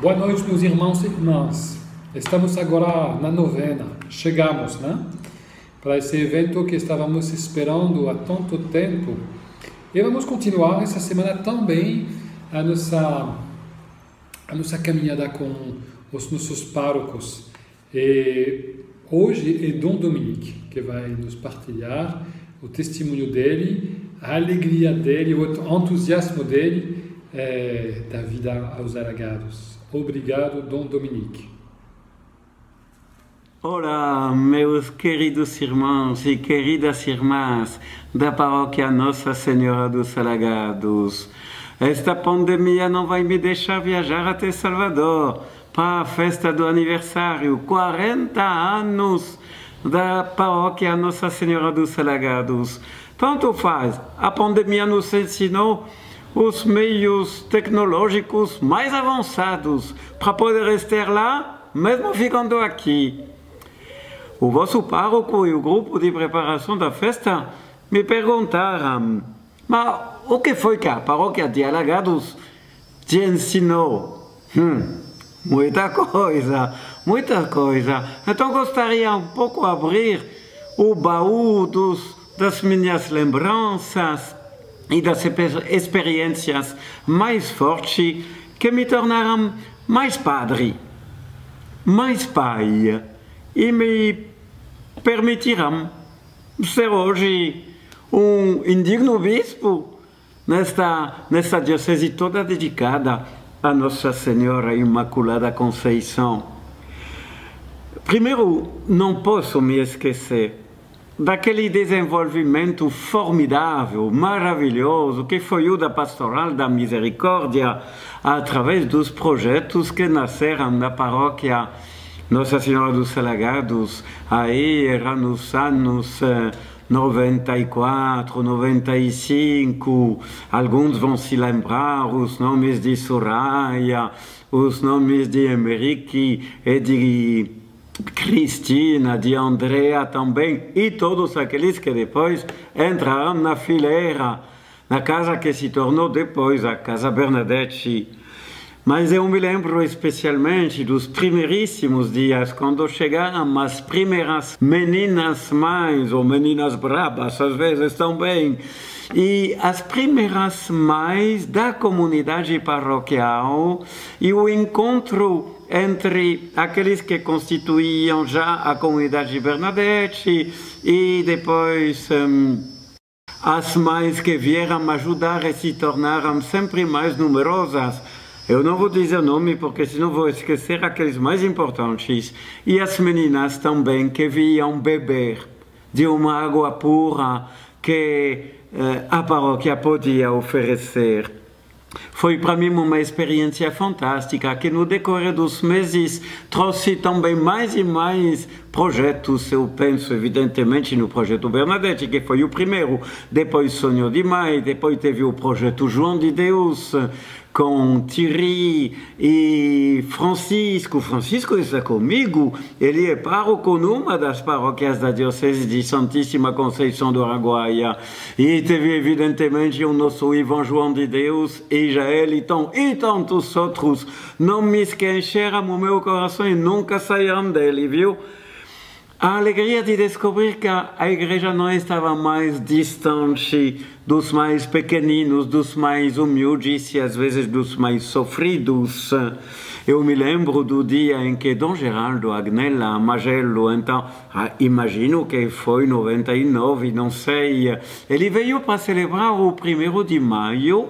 Boa noite, meus irmãos e irmãs. Estamos agora na novena. Chegamos, né? Para esse evento que estávamos esperando há tanto tempo. E vamos continuar essa semana também a nossa caminhada com os nossos párocos. E hoje é Dom Dominique, que vai nos partilhar o testemunho dele, a alegria dele, o entusiasmo dele da vida aos alagados. Obrigado, Dom Dominique. Olá, meus queridos irmãos e queridas irmãs da paróquia Nossa Senhora dos Alagados. Esta pandemia não vai me deixar viajar até Salvador para a festa do aniversário, 40 anos da paróquia Nossa Senhora dos Alagados. Tanto faz, a pandemia nos ensinou os meios tecnológicos mais avançados para poder estar lá, mesmo ficando aqui. O vosso pároco e o grupo de preparação da festa me perguntaram: mas o que foi que a paróquia de Alagados te ensinou? Muita coisa, muita coisa. Então gostaria um pouco de abrir o baú das minhas lembranças e das experiências mais fortes que me tornaram mais padre, mais pai e me permitirão ser hoje indigno bispo nesta diocese toda dedicada a Nossa Senhora Imaculada Conceição. Primeiro, não posso me esquecer daquele desenvolvimento formidável, maravilhoso, que foi o da Pastoral da Misericórdia, através dos projetos que nasceram na paróquia Nossa Senhora dos Alagados. Aí era nos anos 94, 95, alguns vão se lembrar os nomes de Soraya, os nomes de Emerique e de Cristina, de Andrea também, e todos aqueles que depois entraram na fileira, na casa que se tornou depois a Casa Bernadette. Mas eu me lembro especialmente dos primeiríssimos dias, quando chegaram as primeiras meninas mães, ou meninas brabas, às vezes também, e as primeiras mães da comunidade paroquial, e o encontro entre aqueles que constituíam já a comunidade Bernadette e depois as mães que vieram ajudar e se tornaram sempre mais numerosas. Eu não vou dizer o nome porque senão vou esquecer aqueles mais importantes. E as meninas também que vinham beber de uma água pura que a paróquia podia oferecer. Foi para mim uma experiência fantástica que no decorrer dos meses trouxe também mais e mais projetos. Eu penso evidentemente no projeto Bernadette, que foi o primeiro, depois Sonho de Mãe, depois teve o projeto João de Deus, com Thierry e Francisco. Francisco está comigo, ele é pároco numa das paróquias da Diocese de Santíssima Conceição do Araguaia. E teve evidentemente o nosso Ivan João de Deus e Jael e tantos outros nomes que encheram o meu coração e nunca saíram dele, viu? A alegria de descobrir que a igreja não estava mais distante dos mais pequeninos, dos mais humildes e às vezes dos mais sofridos. Eu me lembro do dia em que Dom Geraldo Agnella Magelo, então, imagino que foi 99, não sei, ele veio para celebrar o 1º de maio,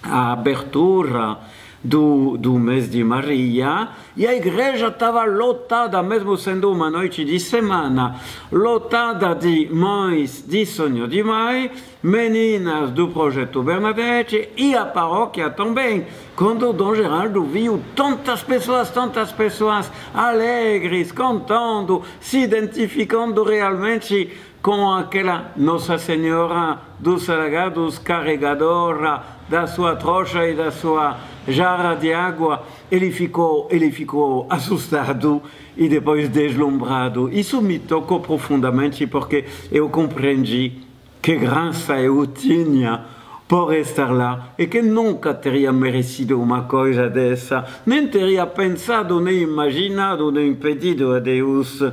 a abertura do mês de Maria, e a igreja estava lotada, mesmo sendo uma noite de semana, lotada de mães de Sonho de Mãe, meninas do projeto Bernadette e a paróquia também. Quando o Dom Geraldo viu tantas pessoas alegres, cantando, se identificando realmente com aquela Nossa Senhora dos Alagados, carregadora da sua trouxa e da sua jarra de água, ele ficou assustado e depois deslumbrado. Isso me tocou profundamente porque eu compreendi que graça eu tinha por estar lá e que nunca teria merecido uma coisa dessa, nem teria pensado, nem imaginado, nem pedido a Deus.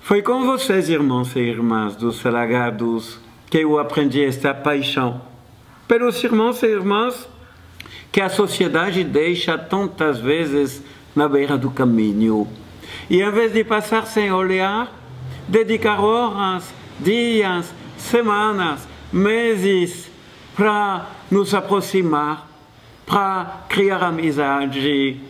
Foi com vocês, irmãos e irmãs dos Salagados, que eu aprendi esta paixão pelos irmãos e irmãs que a sociedade deixa tantas vezes na beira do caminho. E em vez de passar sem olhar, dedicar horas, dias, semanas, meses para nos aproximar, para criar amizade,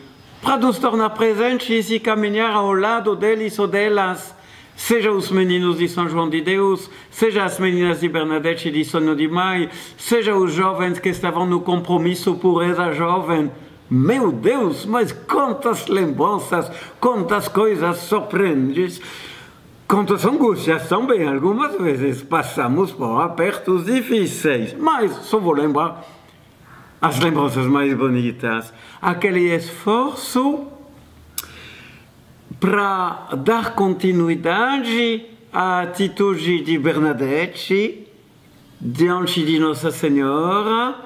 para nos tornar presentes e caminhar ao lado deles ou delas, seja os meninos de São João de Deus, seja as meninas de Bernadette de Sono de Mai, seja os jovens que estavam no compromisso Pureza Jovem. Meu Deus, mas quantas lembranças, quantas coisas surpreendentes, quantas angústias também. Algumas vezes passamos por apertos difíceis, mas só vou lembrar as lembranças mais bonitas. Aquele esforço para dar continuidade à atitude de Bernadette diante de Nossa Senhora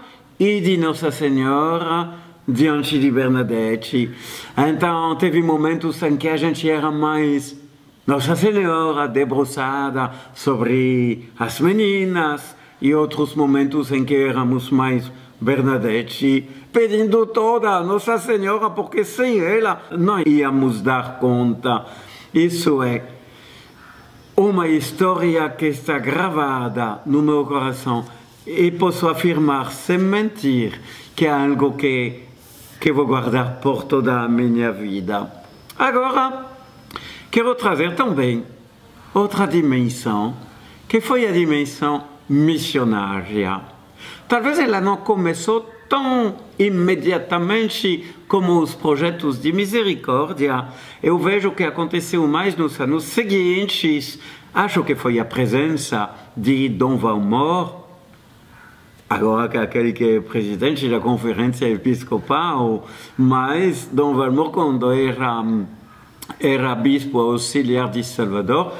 e de Nossa Senhora diante de Bernadette. Então, teve momentos em que a gente era mais Nossa Senhora debruçada sobre as meninas e outros momentos em que éramos mais Bernadette, pedindo toda a Nossa Senhora, porque sem ela não íamos dar conta. Isso é uma história que está gravada no meu coração e posso afirmar, sem mentir, que é algo que vou guardar por toda a minha vida. Agora, quero trazer também outra dimensão, que foi a dimensão missionária. Talvez ela não começou tão imediatamente como os projetos de misericórdia. Eu vejo que aconteceu mais nos anos seguintes. Acho que foi a presença de Dom Valmor, agora que aquele que é presidente da Conferência Episcopal, mas Dom Valmor, quando era bispo auxiliar de Salvador,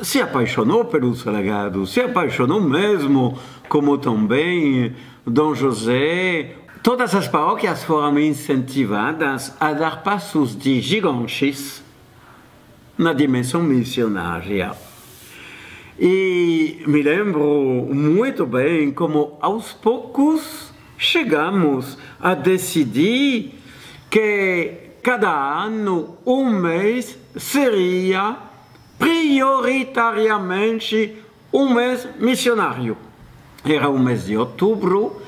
se apaixonou pelos Salagados, se apaixonou mesmo, como também Dom José. Todas as paróquias foram incentivadas a dar passos de gigantes na dimensão missionária. E me lembro muito bem como aos poucos chegamos a decidir que cada ano, um mês, seria prioritariamente um mês missionário. Era o mês de outubro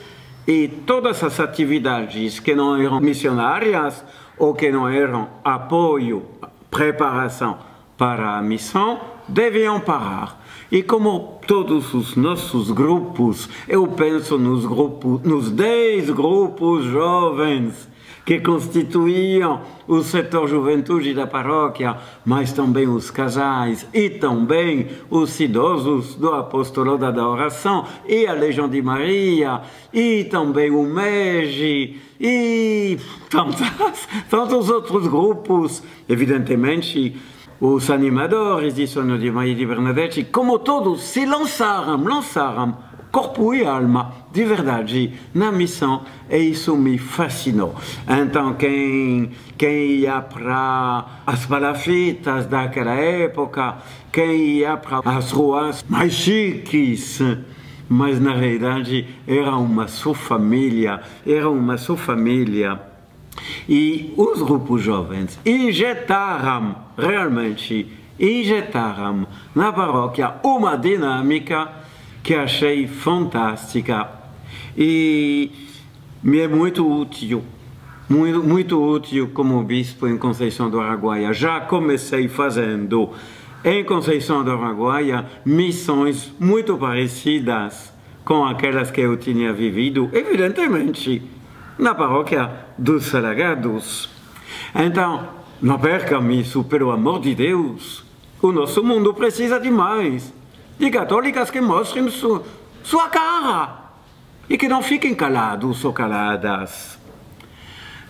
e todas as atividades que não eram missionárias ou que não eram apoio, preparação para a missão, deviam parar. E como todos os nossos grupos, eu penso nos 10 grupos jovens que constituíam o setor juventude da paróquia, mas também os casais e também os idosos do apostolado da oração e a Legião de Maria e também o MEG e tantos outros grupos, evidentemente os animadores de Sono de Maria e de Bernadette, como todos se lançaram corpo e alma, de verdade, na missão, e isso me fascinou. Então, quem ia para as palafitas daquela época, quem ia para as ruas mais chiques, mas na realidade era uma só família, E os grupos jovens realmente injetaram na paróquia uma dinâmica que achei fantástica e me é muito útil como bispo em Conceição do Araguaia. Já comecei fazendo em Conceição do Araguaia missões muito parecidas com aquelas que eu tinha vivido, evidentemente, na paróquia dos Salagados. Então, não percam isso, pelo amor de Deus. O nosso mundo precisa de mais. De católicas que mostrem sua cara e que não fiquem calados ou caladas.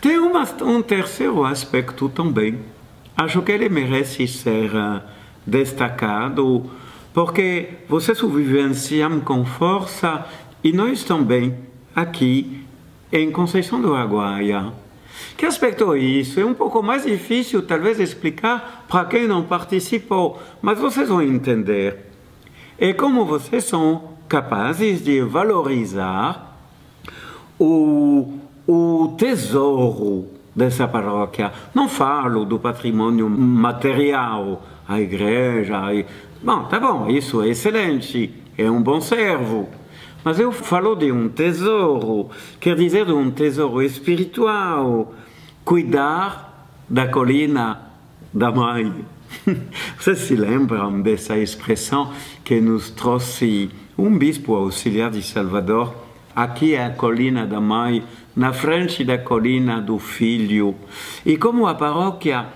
Tem um terceiro aspecto também. Acho que ele merece ser destacado, porque vocês o vivenciam com força e nós também, aqui em Conceição do Araguaia. Que aspecto é isso? É um pouco mais difícil, talvez, explicar para quem não participou, mas vocês vão entender. É como vocês são capazes de valorizar o tesouro dessa paróquia. Não falo do patrimônio material, a igreja. Bom, tá bom, isso é excelente, é um bom servo. Mas eu falo de um tesouro, quer dizer de um tesouro espiritual. Cuidar da colina da mãe. Vocês se lembram dessa expressão que nos trouxe um bispo auxiliar de Salvador? Aqui é a colina da mãe, na frente da colina do filho. E como a paróquia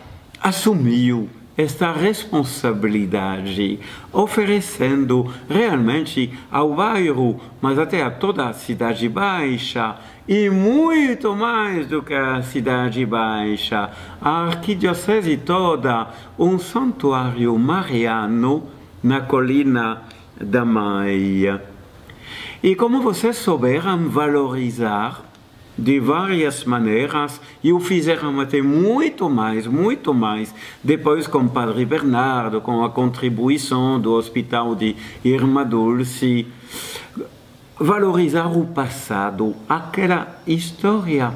assumiu esta responsabilidade, oferecendo realmente ao bairro, mas até a toda a Cidade Baixa, e muito mais do que a Cidade Baixa, a arquidiocese toda, um santuário mariano na colina da Mãe. E como vocês souberam valorizar de várias maneiras, e o fizeram até muito mais, depois com o Padre Bernardo, com a contribuição do Hospital de Irmã Dulce, valorizar o passado, aquela história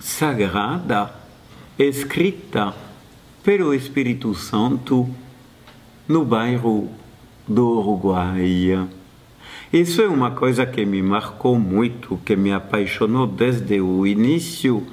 sagrada, escrita pelo Espírito Santo no bairro do Uruguai. Isso é uma coisa que me marcou muito, que me apaixonou desde o início,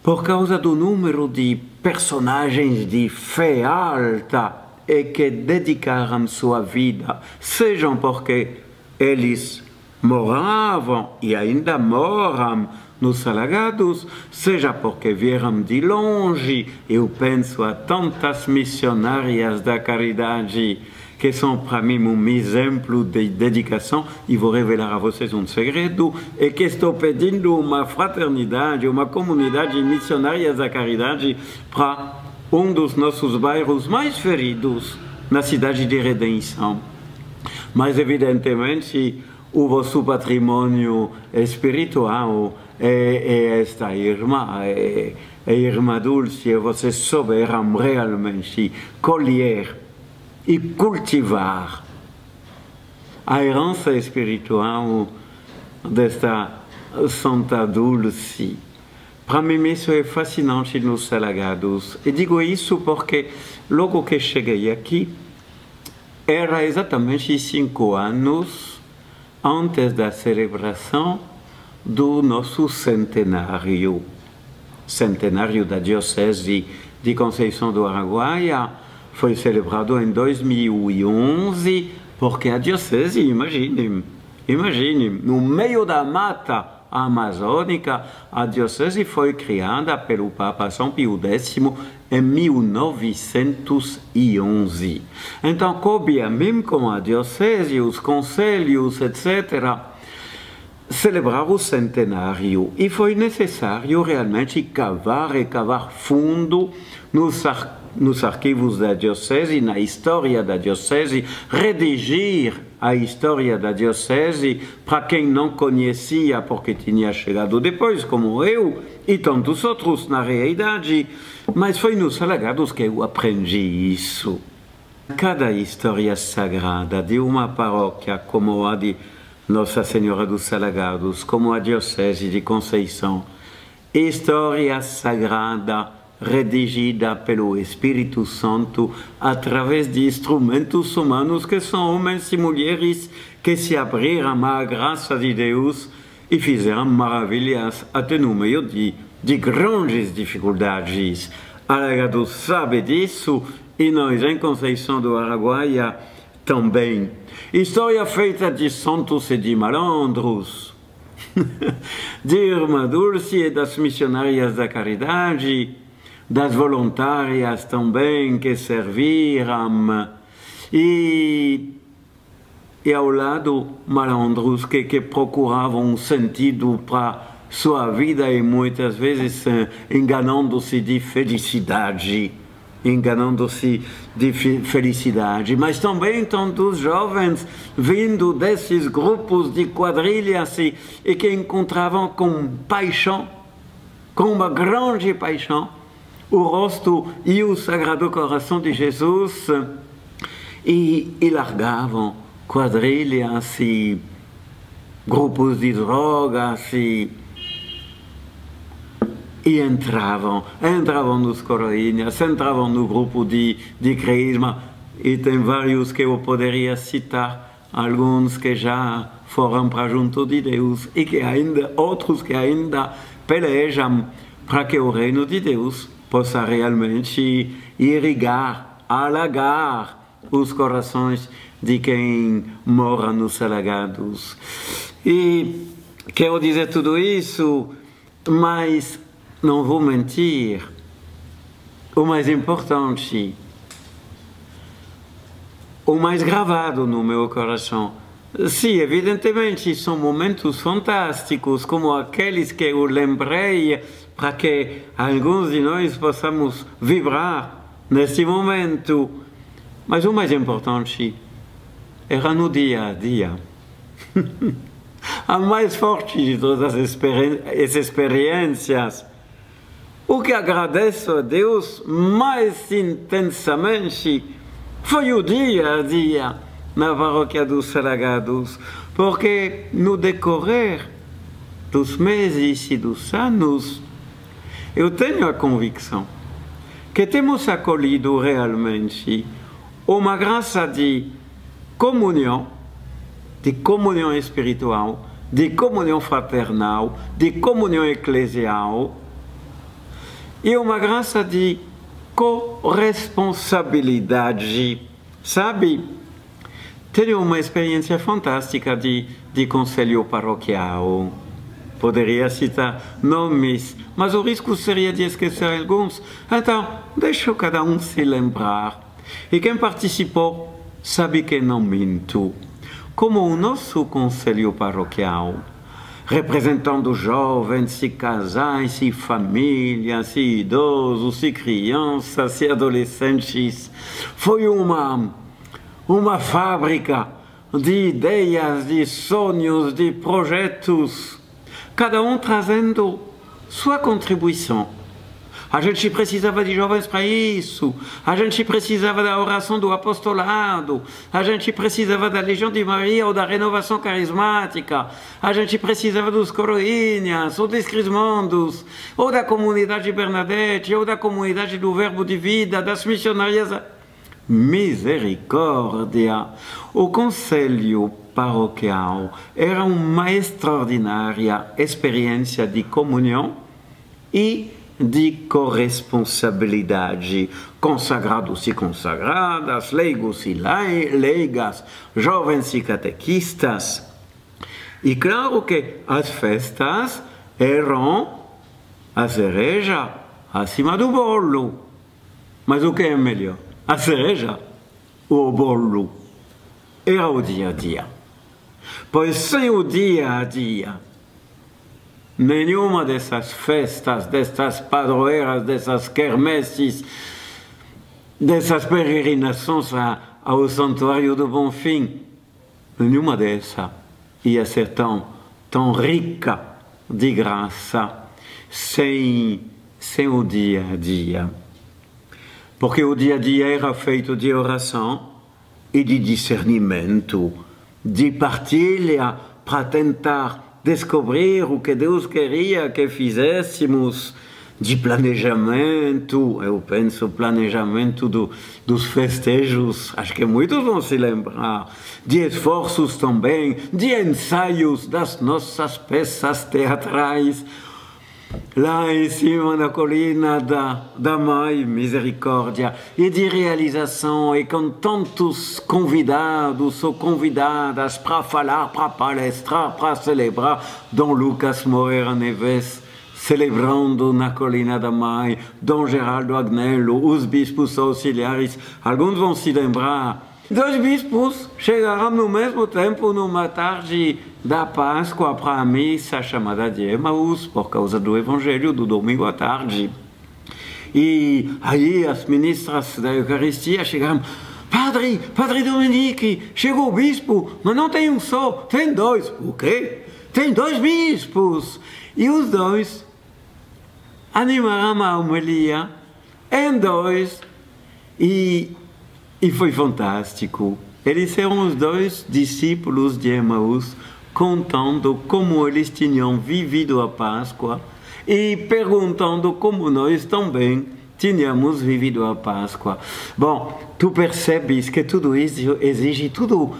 por causa do número de personagens de fé alta e que dedicaram sua vida, sejam porque eles moravam e ainda moram nos Alagados, seja porque vieram de longe. Eu penso a tantas missionárias da caridade que são para mim um exemplo de dedicação, e vou revelar a vocês um segredo, é que estou pedindo uma fraternidade, uma comunidade de missionárias da caridade para um dos nossos bairros mais feridos na cidade de Redenção. Mas evidentemente o vosso patrimônio espiritual é esta irmã, é a Irmã Dulce, e vocês souberam realmente colher e cultivar a herança espiritual desta Santa Dulce. Para mim isso é fascinante nos Alagados. E digo isso porque logo que cheguei aqui, era exatamente 5 anos antes da celebração do nosso centenário da Diocese de Conceição do Araguaia. Foi celebrado em 2011, porque a Diocese, imaginem, no meio da mata amazônica, a Diocese foi criada pelo Papa São Pio X em 1911. Então, coube a mim, com a Diocese, os conselhos, etc., celebrar o centenário. E foi necessário realmente cavar fundo nos arquivos da Diocese, na história da Diocese, redigir a história da Diocese para quem não conhecia, porque tinha chegado depois, como eu e tantos outros na realidade. Mas foi nos Alagados que eu aprendi isso. Cada história sagrada de uma paróquia como a de Nossa Senhora dos Alagados, como a Diocese de Conceição, história sagrada redigida pelo Espírito Santo através de instrumentos humanos que são homens e mulheres que se abriram à graça de Deus e fizeram maravilhas até no meio de grandes dificuldades. Alagados sabe disso e nós em Conceição do Araguaia também. História feita de santos e de malandros, de Irmã Dulce e das missionárias da caridade, das voluntárias também que serviram, e ao lado malandros que procuravam um sentido para sua vida e muitas vezes enganando-se de felicidade. enganando-se de felicidade, mas também tantos jovens vindo desses grupos de quadrilhas e que encontravam com paixão, com uma grande paixão, o rosto e o Sagrado Coração de Jesus e largavam quadrilhas e grupos de drogas e entravam nos coroinhas, entravam no grupo de crisma, e tem vários que eu poderia citar, alguns que já foram para junto de Deus e que ainda, outros que ainda pelejam para que o reino de Deus possa realmente irrigar, alagar os corações de quem mora nos alagados. E quero dizer tudo isso, mas não vou mentir, o mais importante, o mais gravado no meu coração, sim, evidentemente são momentos fantásticos, como aqueles que eu lembrei, para que alguns de nós possamos vibrar nesse momento, mas o mais importante era no dia a dia. A mais forte de todas as experiências. O que agradeço a Deus mais intensamente foi o dia a dia na paróquia dos Alagados, porque no decorrer dos meses e dos anos, eu tenho a convicção que temos acolhido realmente uma graça de comunhão espiritual, de comunhão fraternal, de comunhão eclesial, e uma graça de corresponsabilidade, sabe? Tenho uma experiência fantástica de conselho paroquial. Poderia citar nomes, mas o risco seria de esquecer alguns. Então, deixo cada um se lembrar. E quem participou sabe que não minto. Como o nosso conselho paroquial, representando jovens e casais e famílias e idosos e crianças e adolescentes, foi uma fábrica de ideias, de sonhos, de projetos, cada um trazendo sua contribuição. A gente precisava de jovens para isso, a gente precisava da oração do apostolado, a gente precisava da Legião de Maria ou da renovação carismática, a gente precisava dos coroinhas, ou dos crismandos, ou da comunidade Bernadette, ou da comunidade do Verbo de Vida, das missionárias. Misericórdia! O conselho paroquial era uma extraordinária experiência de comunhão e de corresponsabilidade, consagrados e consagradas, leigos e leigas, jovens e catequistas. E claro que as festas eram a cereja acima do bolo. Mas o que é melhor? A cereja ou o bolo? Era o dia a dia. Pois sem o dia a dia, nenhuma dessas festas, dessas padroeiras, dessas quermesses, dessas peregrinações ao Santuário do Bonfim, nenhuma dessas ia ser tão rica de graça sem o dia a dia. Porque o dia a dia era feito de oração e de discernimento, de partilha para tentar descobrir o que Deus queria que fizéssemos, de planejamento, eu penso planejamento dos festejos, acho que muitos vão se lembrar, de esforços também, de ensaios das nossas peças teatrais, lá em cima da colina da Mãe Misericórdia, e de realização, e com tantos convidados ou convidadas para falar, para palestrar, para celebrar. Dom Lucas Moreira Neves celebrando na colina da Mãe, Dom Geraldo Agnello, os bispos auxiliares. Alguns vão se lembrar. Dois bispos chegaram no mesmo tempo numa tarde da Páscoa para a missa chamada de Emaús, por causa do Evangelho do domingo à tarde. E aí as ministras da Eucaristia chegaram: Padre Dominique, chegou o bispo, mas não tem um só, tem dois. O quê? Tem dois bispos. E os dois animaram a homilia em dois e foi fantástico. Eles eram os dois discípulos de Emaús contando como eles tinham vivido a Páscoa e perguntando como nós também tínhamos vivido a Páscoa. Bom, tu percebes que tudo isso exige, tudo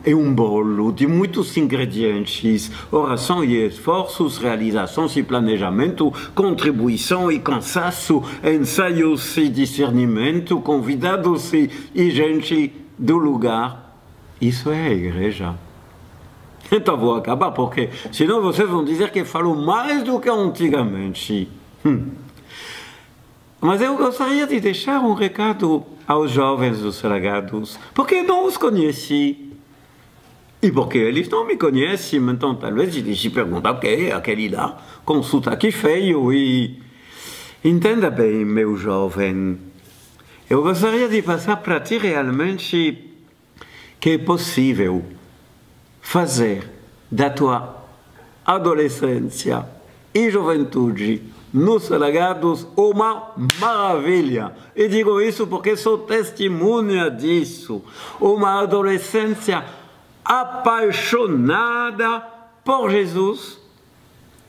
é um bolo de muitos ingredientes: oração e esforços, realizações e planejamento, contribuição e cansaço, ensaios e discernimento, convidados e gente do lugar. Isso é a igreja. Então vou acabar, porque senão vocês vão dizer que falo mais do que antigamente. Mas eu gostaria de deixar um recado aos jovens dos Salgados, porque não os conheci. E porque eles não me conhecem, então talvez eles se perguntam: ok, aquele lá, com sotaque feio. E entenda bem, meu jovem, eu gostaria de passar para ti realmente que é possível fazer da tua adolescência e juventude nos Salgados uma maravilha. E digo isso porque sou testemunha disso. Uma adolescência apaixonada por Jesus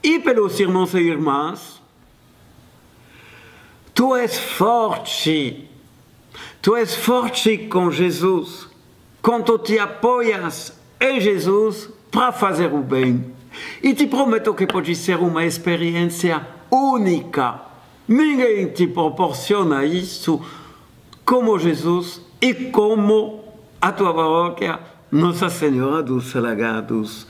e pelos irmãos e irmãs. Tu és forte com Jesus, quando te apoias em Jesus para fazer o bem. E te prometo que pode ser uma experiência única. Ninguém te proporciona isso como Jesus e como a tua paróquia Nossa Senhora dos Salgados.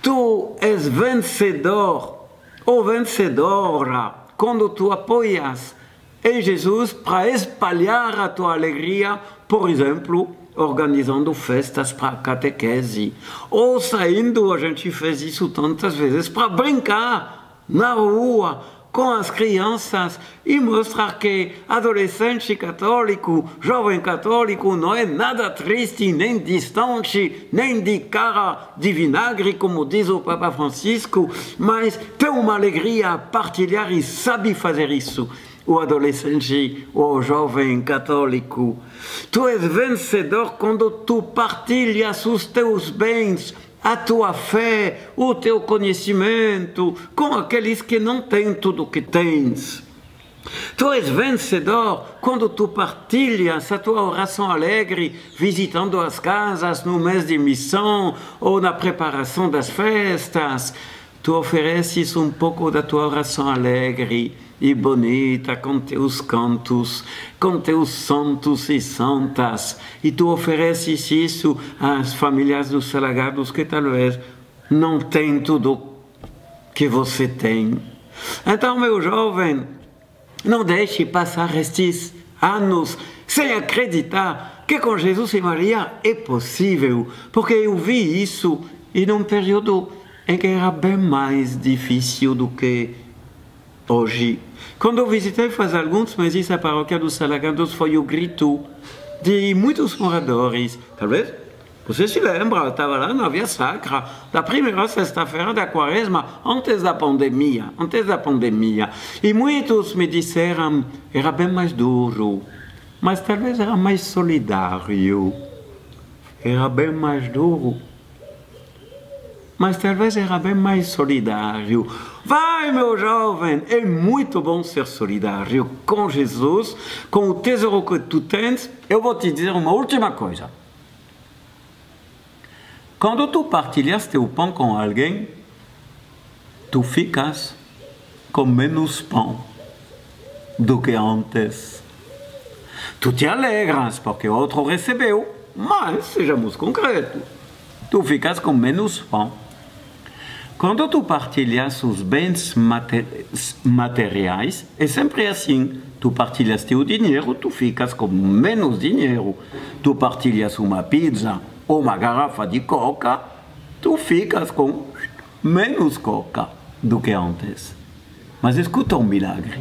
Tu és vencedor ou vencedora quando tu apoias em Jesus para espalhar a tua alegria, por exemplo, organizando festas para catequese, ou saindo, a gente fez isso tantas vezes, para brincar na rua com as crianças e mostrar que adolescente católico, jovem católico, não é nada triste, nem distante, nem de cara de vinagre, como diz o Papa Francisco, mas tem uma alegria a partilhar e sabe fazer isso. O adolescente, o jovem católico. Tu és vencedor quando tu partilhas os teus bens, a tua fé, o teu conhecimento, com aqueles que não têm tudo o que tens. Tu és vencedor quando tu partilhas a tua oração alegre, visitando as casas no mês de missão ou na preparação das festas. Tu ofereces um pouco da tua oração alegre e bonita, com teus cantos, com teus santos e santas, e tu ofereces isso às famílias dos Salgados que talvez não têm tudo que você tem. Então, meu jovem, não deixe passar estes anos sem acreditar que com Jesus e Maria é possível, porque eu vi isso em um período em que era bem mais difícil do que hoje. Quando eu visitei faz alguns meses a paróquia dos Salgados, foi o grito de muitos moradores. Talvez você se lembra, eu estava lá na Via Sacra, da primeira sexta-feira da Quaresma, antes da pandemia. E muitos me disseram, era bem mais duro, mas talvez era mais solidário. Era bem mais duro, mas talvez era bem mais solidário. Vai, meu jovem, é muito bom ser solidário com Jesus, com o tesouro que tu tens. Eu vou te dizer uma última coisa. Quando tu partilhas teu pão com alguém, tu ficas com menos pão do que antes. Tu te alegras porque o outro recebeu, mas sejamos concretos, tu ficas com menos pão. Quando tu partilhas os bens materiais, é sempre assim. Tu partilhas teu dinheiro, tu ficas com menos dinheiro. Tu partilhas uma pizza ou uma garrafa de coca, tu ficas com menos coca do que antes. Mas escuta um milagre.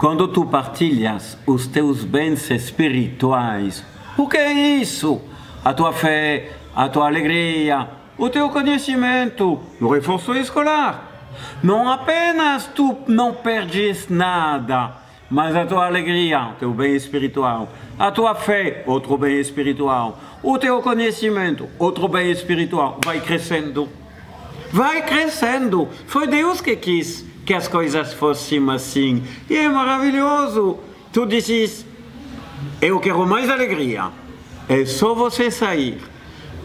quando tu partilhas os teus bens espirituais, o que é isso? A tua fé, a tua alegria, o teu conhecimento, o reforço escolar. Não apenas tu não perdes nada, mas a tua alegria, o teu bem espiritual, a tua fé, outro bem espiritual, o teu conhecimento, outro bem espiritual, vai crescendo. Vai crescendo. Foi Deus que quis que as coisas fossem assim. E é maravilhoso. Tu dizes, eu quero mais alegria. É só você sair,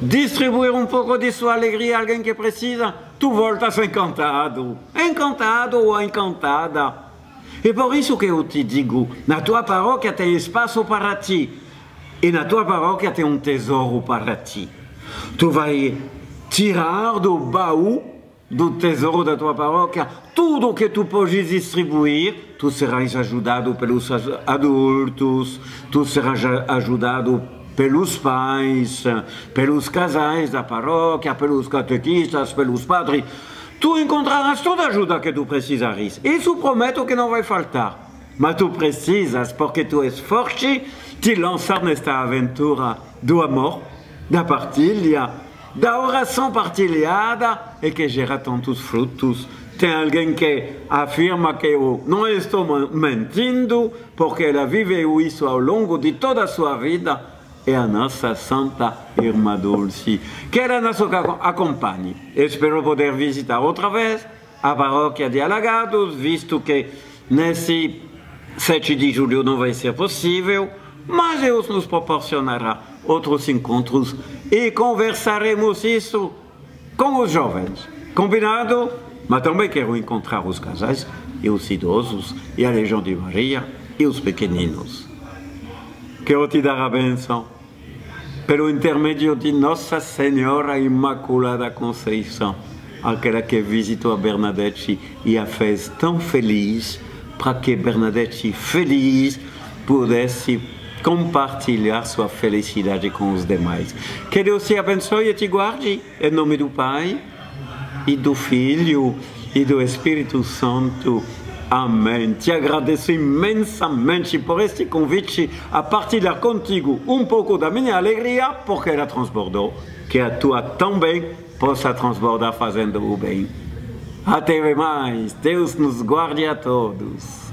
distribuir um pouco de sua alegria a alguém que precisa, tu voltas encantado. Encantado ou encantada. E por isso que eu te digo, na tua paróquia tem espaço para ti. E na tua paróquia tem um tesouro para ti. Tu vai tirar do baú do tesouro da tua paróquia tudo que tu podes distribuir. Tu serás ajudado pelos adultos, tu serás ajudado pelos pais, pelos casais da paróquia, pelos catequistas, pelos padres. Tu encontrarás toda a ajuda que tu precisares. Isso prometo que não vai faltar. Mas tu precisas, porque tu és forte, te lançar nesta aventura do amor, da partilha, da oração partilhada e que gera tantos frutos. Tem alguém que afirma que eu não estou mentindo, porque ela viveu isso ao longo de toda a sua vida. É a nossa Santa Irmã Dulce. Que ela nos acompanhe. Espero poder visitar outra vez a paróquia de Alagados, visto que nesse 7 de julho não vai ser possível, mas Deus nos proporcionará outros encontros e conversaremos isso com os jovens. Combinado? Mas também quero encontrar os casais e os idosos e a Legião de Maria e os pequeninos. Quero te dar a bênção pelo intermédio de Nossa Senhora Imaculada Conceição, aquela que visitou a Bernadette e a fez tão feliz, para que Bernadette feliz pudesse compartilhar sua felicidade com os demais. Que Deus te abençoe e te guarde, em nome do Pai, e do Filho, e do Espírito Santo. Amém. Te agradeço imensamente por este convite a partilhar contigo um pouco da minha alegria, porque ela transbordou, que a tua também possa transbordar fazendo o bem. Até mais. Deus nos guarde a todos.